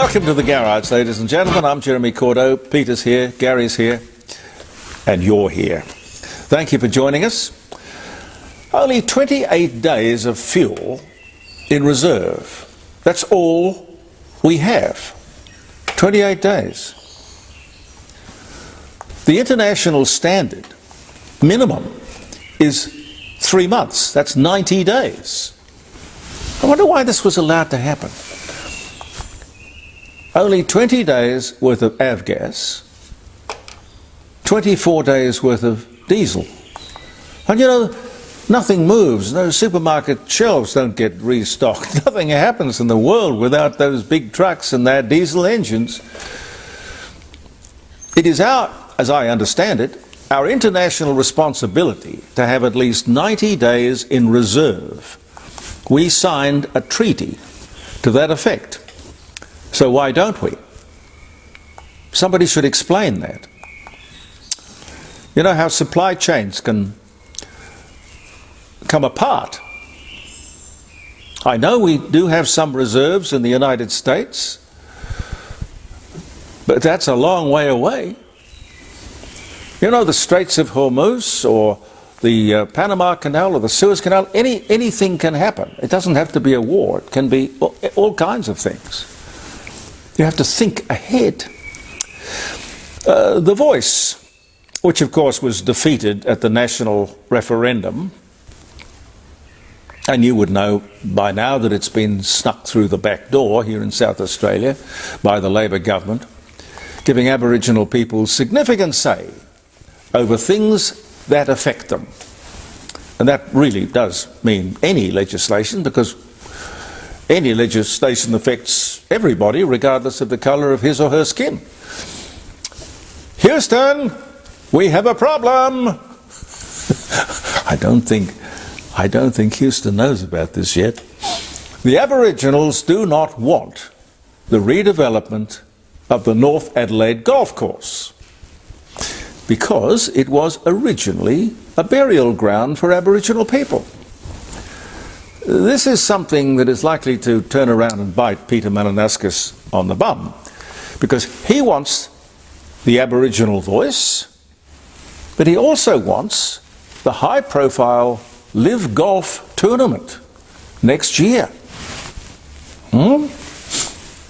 Welcome to the Garage, ladies and gentlemen. I'm Jeremy Cordeaux. Peter's here, Gary's here, and you're here. Thank you for joining us. Only 28 days of fuel in reserve. That's all we have. 28 days. The international standard minimum is 3 months. That's 90 days. I wonder why this was allowed to happen. Only 20 days worth of avgas, 24 days worth of diesel. And you know, nothing moves. No supermarket shelves don't get restocked. Nothing happens in the world without those big trucks and their diesel engines. It is our, as I understand it, our international responsibility to have at least 90 days in reserve. We signed a treaty to that effect. So why don't we? Somebody should explain that. You know how supply chains can come apart. I know we do have some reserves in the United States, but that's a long way away. You know, the Straits of Hormuz or the Panama Canal or the Suez Canal, anything can happen. It doesn't have to be a war. It can be all kinds of things. You have to think ahead. The Voice, which of course was defeated at the national referendum, and you would know by now that it's been snuck through the back door here in South Australia by the Labor government, giving Aboriginal people significant say over things that affect them. And that really does mean any legislation, because any legislation affects everybody regardless of the colour of his or her skin. Houston, we have a problem. I don't think Houston knows about this yet. The Aboriginals do not want the redevelopment of the North Adelaide Golf Course because it was originally a burial ground for Aboriginal people. This is something that is likely to turn around and bite Peter Malinauskas on the bum, because he wants the Aboriginal voice, but he also wants the high-profile Live Golf tournament next year.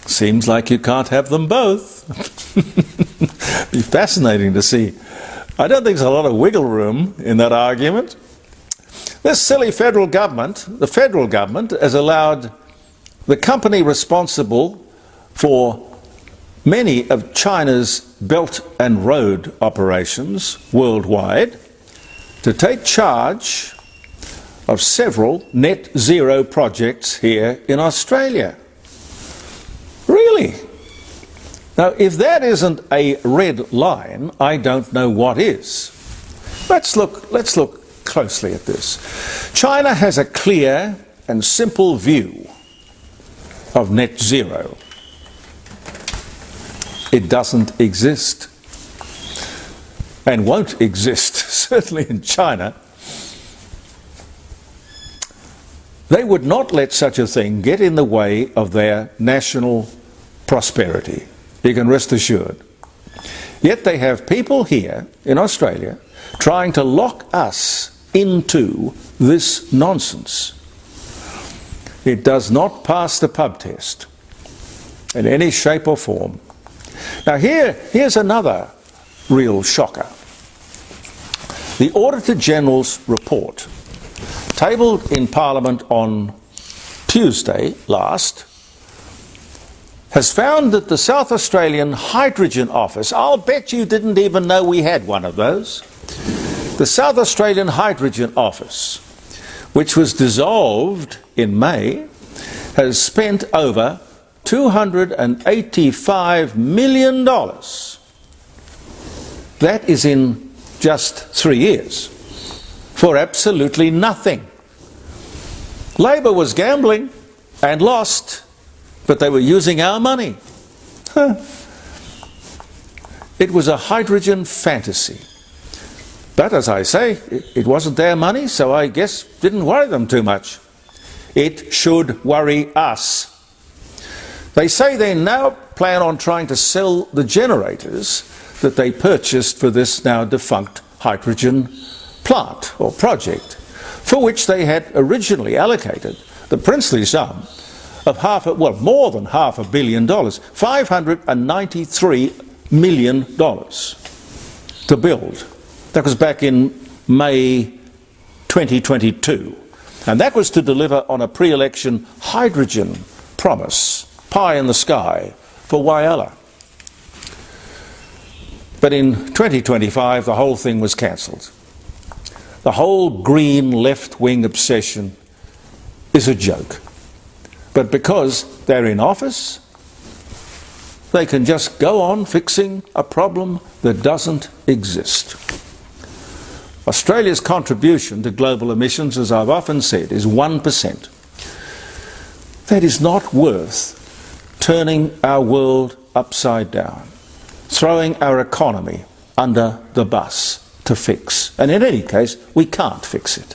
Seems like you can't have them both. Be fascinating to see. I don't think there's a lot of wiggle room in that argument. This silly federal government, the federal government, has allowed the company responsible for many of China's Belt and Road operations worldwide to take charge of several net zero projects here in Australia. Really? Now, if that isn't a red line, I don't know what is. Let's look closely at this. China has a clear and simple view of net zero. It doesn't exist and won't exist, certainly in China. They would not let such a thing get in the way of their national prosperity. You can rest assured. Yet they have people here in Australia trying to lock us into this nonsense. It does not pass the pub test in any shape or form. Now here's another real shocker. The Auditor General's report, tabled in Parliament on Tuesday last, has found that the South Australian Hydrogen Office, I'll bet you didn't even know we had one of those, the South Australian Hydrogen Office, which was dissolved in May, has spent over $285 million. That is in just 3 years, for absolutely nothing. Labor was gambling and lost, but they were using our money. It was a hydrogen fantasy. But as I say, it wasn't their money, so I guess didn't worry them too much. It should worry us. They say they now plan on trying to sell the generators that they purchased for this now defunct hydrogen plant or project, for which they had originally allocated the princely sum of more than $500 million, $593 million to build. That was back in May 2022. And that was to deliver on a pre-election hydrogen promise, pie in the sky, for Whyalla. But in 2025, the whole thing was cancelled. The whole green left-wing obsession is a joke. But because they're in office, they can just go on fixing a problem that doesn't exist. Australia's contribution to global emissions, as I've often said, is 1%. That is not worth turning our world upside down, throwing our economy under the bus to fix. And in any case, we can't fix it.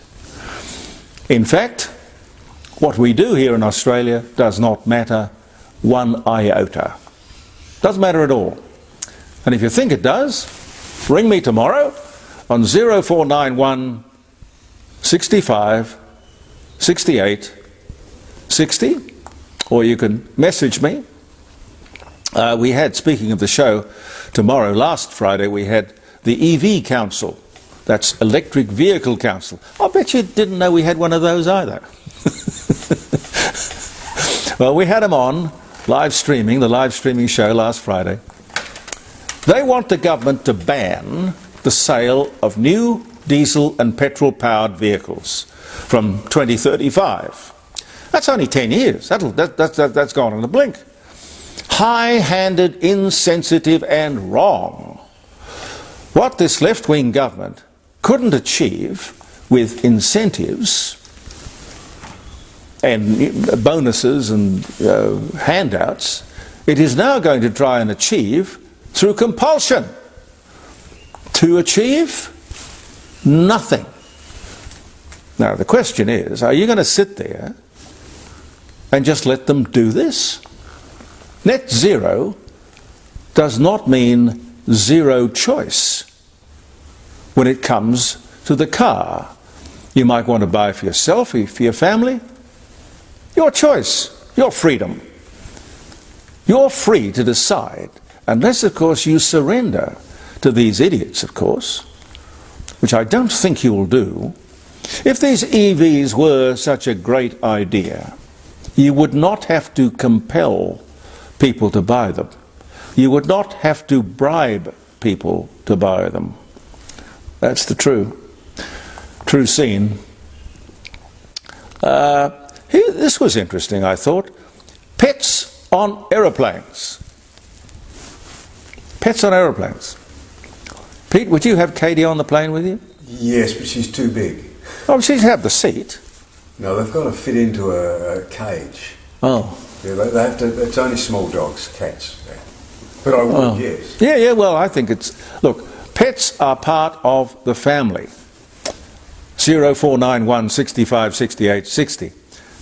In fact, what we do here in Australia does not matter one iota. Doesn't matter at all. And if you think it does, ring me tomorrow on 0491 65 68 60, or you can message me. We had, speaking of the show tomorrow, last Friday we had the EV Council. That's Electric Vehicle Council. I bet you didn't know we had one of those either. Well, we had them on live streaming, the live streaming show last Friday. They want the government to ban the sale of new diesel and petrol powered vehicles from 2035. That's only 10 years. That's gone in a blink. High-handed, insensitive and wrong. What this left-wing government couldn't achieve with incentives and bonuses and handouts, it is now going to try and achieve through compulsion. To achieve nothing. Now the question is, are you going to sit there and just let them do this? Net zero does not mean zero choice when it comes to the car you might want to buy for yourself, for your family. Your choice, your freedom. You're free to decide, unless of course you surrender to these idiots, of course, which I don't think you will do. If these EVs were such a great idea, you would not have to compel people to buy them. You would not have to bribe people to buy them. That's the true scene. This was interesting, I thought. Pets on aeroplanes. Pets on aeroplanes. Pete, would you have Katie on the plane with you? Yes, but she's too big. Oh, she'd have the seat. No, they've got to fit into a cage. Oh. Yeah, they have to. It's only small dogs, cats. Yeah. But I would, yes. Yeah, well, I think it's... Look, pets are part of the family. 0491 65 68 60.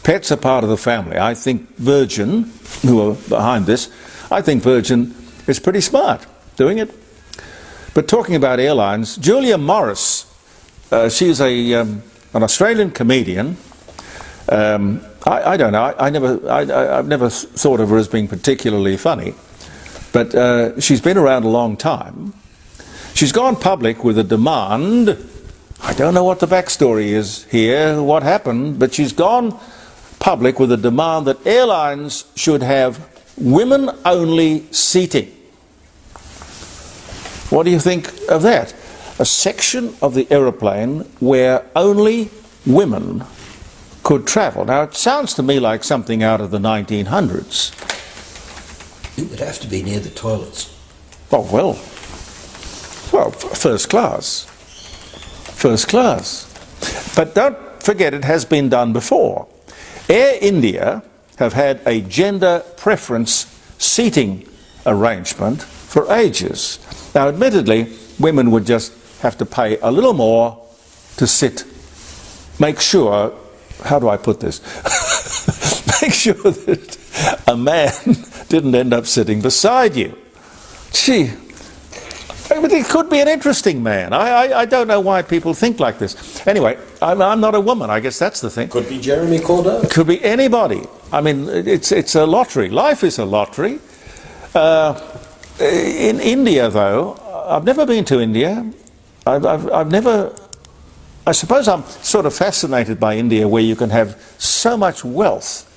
Pets are part of the family. I think Virgin, who are behind this, I think Virgin is pretty smart doing it. But talking about airlines, Julia Morris, she's an Australian comedian. I don't know. I've never thought of her as being particularly funny, but she's been around a long time. She's gone public with a demand. I don't know what the backstory is here, what happened, but she's gone public with a demand that airlines should have women-only seating. What do you think of that? A section of the aeroplane where only women could travel. Now, it sounds to me like something out of the 1900s. It would have to be near the toilets. Oh, well, first class. First class. But don't forget, it has been done before. Air India have had a gender preference seating arrangement for ages. Now, admittedly, women would just have to pay a little more to sit. Make sure, how do I put this? Make sure that a man didn't end up sitting beside you. Gee, but he could be an interesting man. I don't know why people think like this. Anyway, I'm not a woman. I guess that's the thing. Could be Jeremy Cordeaux. Could be anybody. I mean, it's a lottery. Life is a lottery. In India, though, I've never been to India. I've never... I suppose I'm sort of fascinated by India, where you can have so much wealth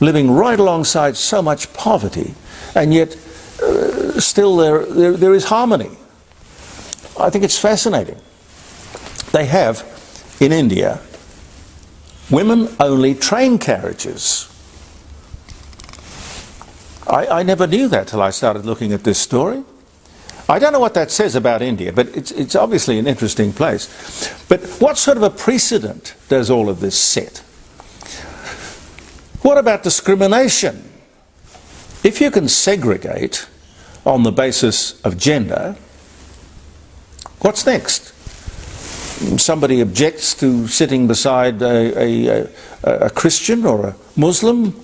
living right alongside so much poverty, and yet still there is harmony. I think it's fascinating. They have, in India, women-only train carriages. I never knew that till I started looking at this story. I don't know what that says about India, but it's obviously an interesting place. But what sort of a precedent does all of this set? What about discrimination? If you can segregate on the basis of gender, what's next? Somebody objects to sitting beside a Christian or a Muslim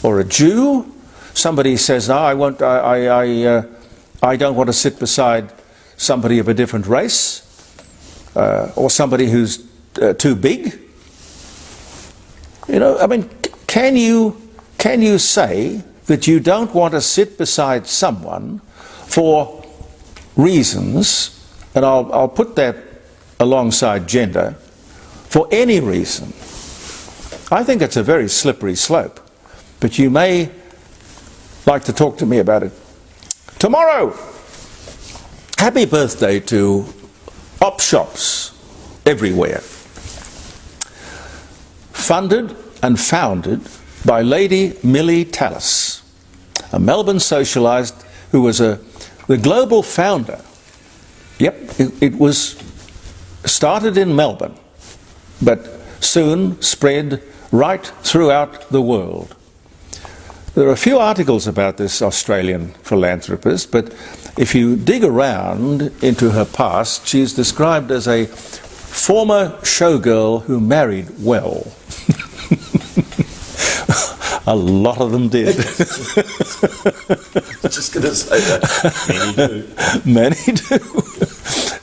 or a Jew. Somebody says, "No, I don't want to sit beside somebody of a different race or somebody who's too big." You know, I mean, can you say that you don't want to sit beside someone for reasons, and I'll put that alongside gender, for any reason? I think it's a very slippery slope, but you may like to talk to me about it tomorrow. Happy birthday to op shops everywhere. Funded and founded by Lady Millie Tallis, a Melbourne socialite who was the global founder. Yep, it was started in Melbourne, but soon spread right throughout the world. There are a few articles about this Australian philanthropist, but if you dig around into her past, she's described as a former showgirl who married well. A lot of them did. Just going to say that. Many do. Many do.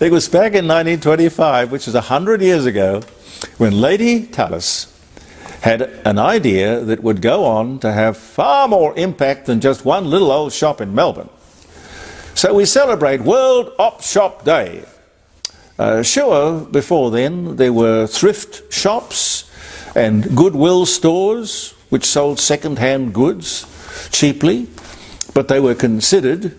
It was back in 1925, which is 100 years ago, when Lady Tallis had an idea that would go on to have far more impact than just one little old shop in Melbourne. So we celebrate World Op Shop Day. Sure, before then there were thrift shops and goodwill stores which sold second-hand goods cheaply, but they were considered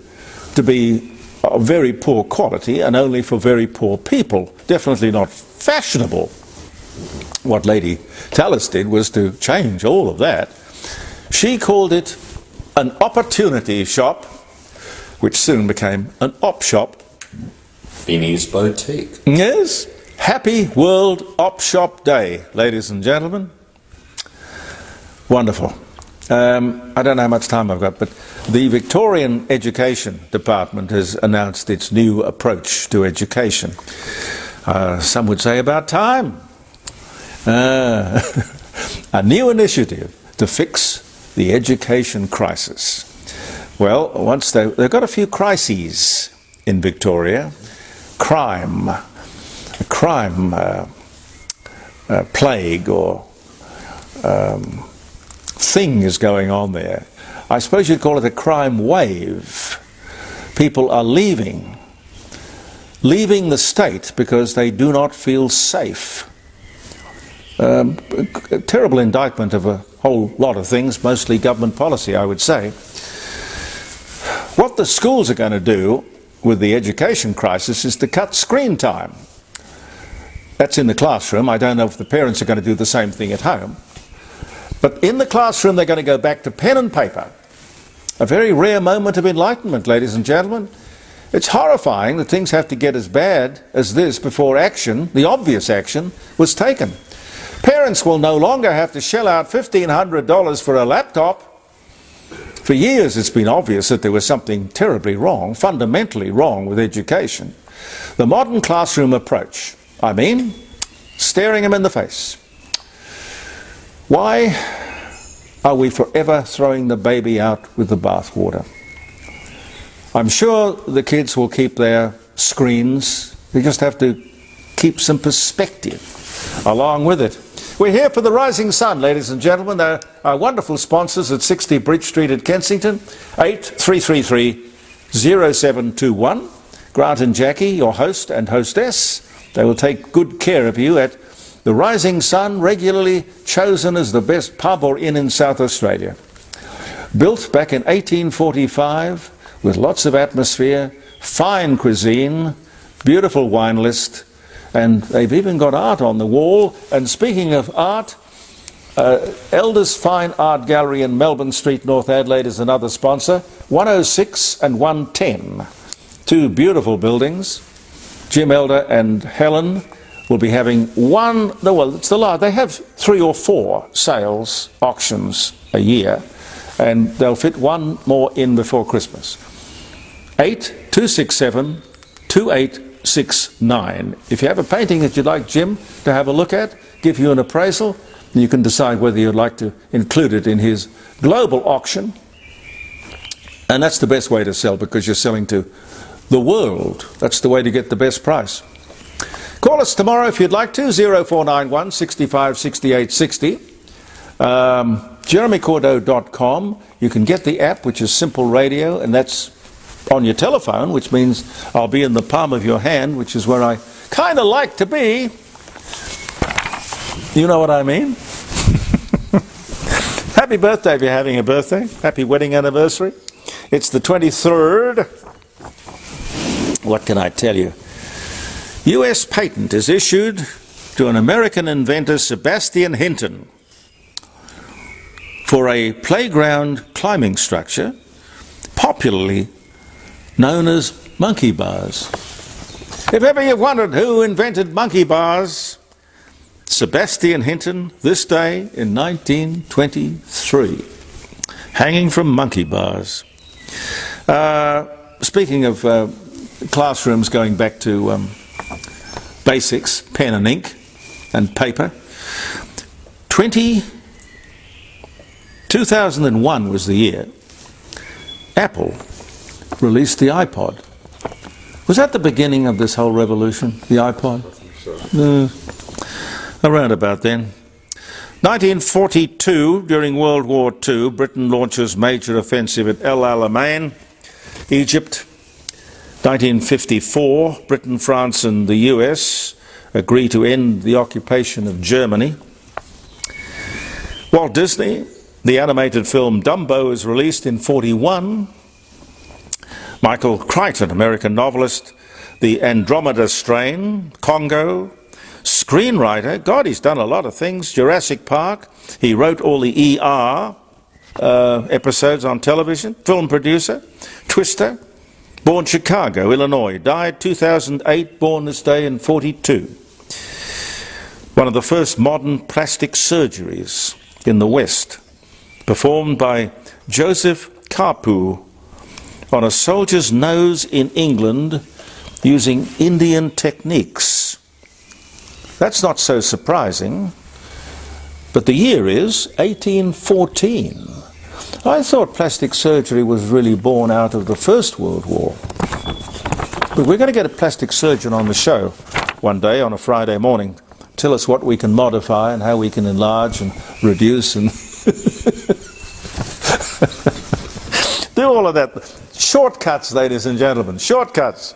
to be of very poor quality and only for very poor people, definitely not fashionable. What Lady Tallis did was to change all of that. She called it an opportunity shop, which soon became an op shop. Vinnie's Boutique. Yes. Happy World Op Shop Day, ladies and gentlemen. Wonderful. I don't know how much time I've got, but the Victorian Education Department has announced its new approach to education. Some would say about time. A new initiative to fix the education crisis. Well, once they've got a few crises in Victoria. Crime, a crime plague or thing is going on there. I suppose you'd call it a crime wave. People are leaving the state because they do not feel safe. A terrible indictment of a whole lot of things, mostly government policy, I would say. What the schools are going to do with the education crisis is to cut screen time. That's in the classroom. I don't know if the parents are going to do the same thing at home. But in the classroom they're going to go back to pen and paper. A very rare moment of enlightenment, ladies and gentlemen. It's horrifying that things have to get as bad as this before action, the obvious action, was taken. Parents will no longer have to shell out $1,500 for a laptop. For years it's been obvious that there was something terribly wrong, fundamentally wrong with education. The modern classroom approach, I mean, staring them in the face. Why are we forever throwing the baby out with the bathwater? I'm sure the kids will keep their screens. They just have to keep some perspective along with it. We're here for the Rising Sun, ladies and gentlemen. They're our wonderful sponsors at 60 Bridge Street at Kensington, 8333-0721. Grant and Jackie, your host and hostess. They will take good care of you at the Rising Sun, regularly chosen as the best pub or inn in South Australia. Built back in 1845 with lots of atmosphere, fine cuisine, beautiful wine list, and they've even got art on the wall. And speaking of art, Elders Fine Art Gallery in Melbourne Street, North Adelaide is another sponsor. 106 and 110, two beautiful buildings. Jim Elder and Helen will be having they have 3 or 4 sales auctions a year, and they'll fit one more in before Christmas. 8267-2869. If you have a painting that you'd like Jim to have a look at, give you an appraisal, you can decide whether you'd like to include it in his global auction. And that's the best way to sell, because you're selling to the world. That's the way to get the best price. Call us tomorrow if you'd like to, 0491 65 68 60. JeremyCordeaux.com. You can get the app, which is Simple Radio, and that's on your telephone, which means I'll be in the palm of your hand, which is where I kind of like to be. You know what I mean? Happy birthday if you're having a birthday. Happy wedding anniversary. It's the 23rd. What can I tell you? US patent is issued to an American inventor, Sebastian Hinton, for a playground climbing structure popularly known as monkey bars. If ever you've wondered who invented monkey bars, Sebastian Hinton, this day in 1923, hanging from monkey bars. Speaking of classrooms going back to basics, pen and ink and paper, 2001 was the year Apple released the iPod. Was that the beginning of this whole revolution, the iPod? No, around about then. 1942, during World War II, Britain launches major offensive at El Alamein, Egypt. 1954, Britain, France and the US agree to end the occupation of Germany. Walt Disney, the animated film Dumbo is released in 1941. Michael Crichton, American novelist, The Andromeda Strain, Congo. Screenwriter, God, he's done a lot of things. Jurassic Park, he wrote all the ER episodes on television. Film producer, Twister. Born Chicago, Illinois, died 2008, born this day in 42. One of the first modern plastic surgeries in the West, performed by Joseph Carpu on a soldier's nose in England using Indian techniques. That's not so surprising, but the year is 1814. I thought plastic surgery was really born out of the First World War. But we're going to get a plastic surgeon on the show one day on a Friday morning. Tell us what we can modify and how we can enlarge and reduce and do all of that. Shortcuts, ladies and gentlemen, shortcuts.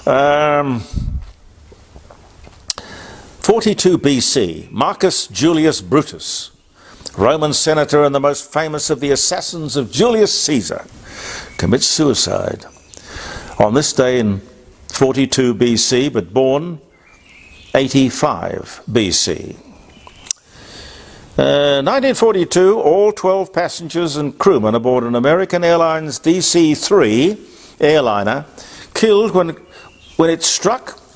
42 BC, Marcus Julius Brutus, Roman senator and the most famous of the assassins of Julius Caesar, commits suicide on this day in 42 BC, but born 85 BC. 1942, all 12 passengers and crewmen aboard an American Airlines DC-3 airliner killed when it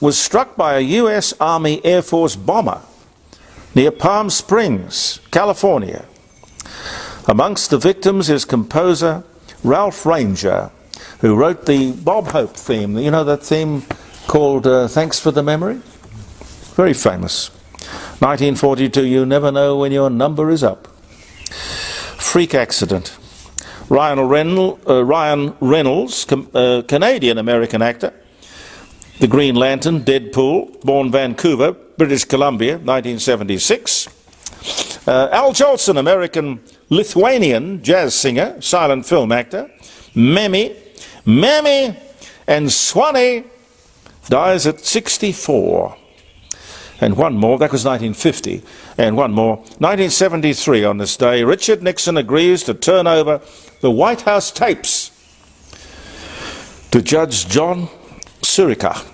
was struck by a US Army Air Force bomber near Palm Springs, California. Amongst the victims is composer Ralph Ranger, who wrote the Bob Hope theme. You know that theme called Thanks for the Memory? Very famous. 1942, you never know when your number is up. freak accident. Ryan Reynolds, Canadian-American actor. The Green Lantern, Deadpool, born Vancouver, British Columbia, 1976. Al Jolson, American-Lithuanian jazz singer, silent film actor. Mammy and Swanee dies at 64. And one more, that was 1950. And one more, 1973 on this day, Richard Nixon agrees to turn over the White House tapes to Judge John Sirica.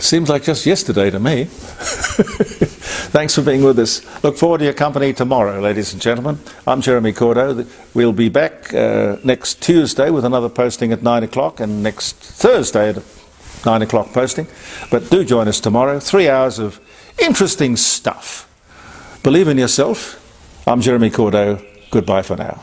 Seems like just yesterday to me. Thanks for being with us. Look forward to your company tomorrow, ladies and gentlemen. I'm Jeremy Cordeaux. We'll be back next Tuesday with another posting at 9 o'clock and next Thursday at 9 o'clock posting. But do join us tomorrow. 3 hours of interesting stuff. Believe in yourself. I'm Jeremy Cordeaux. Goodbye for now.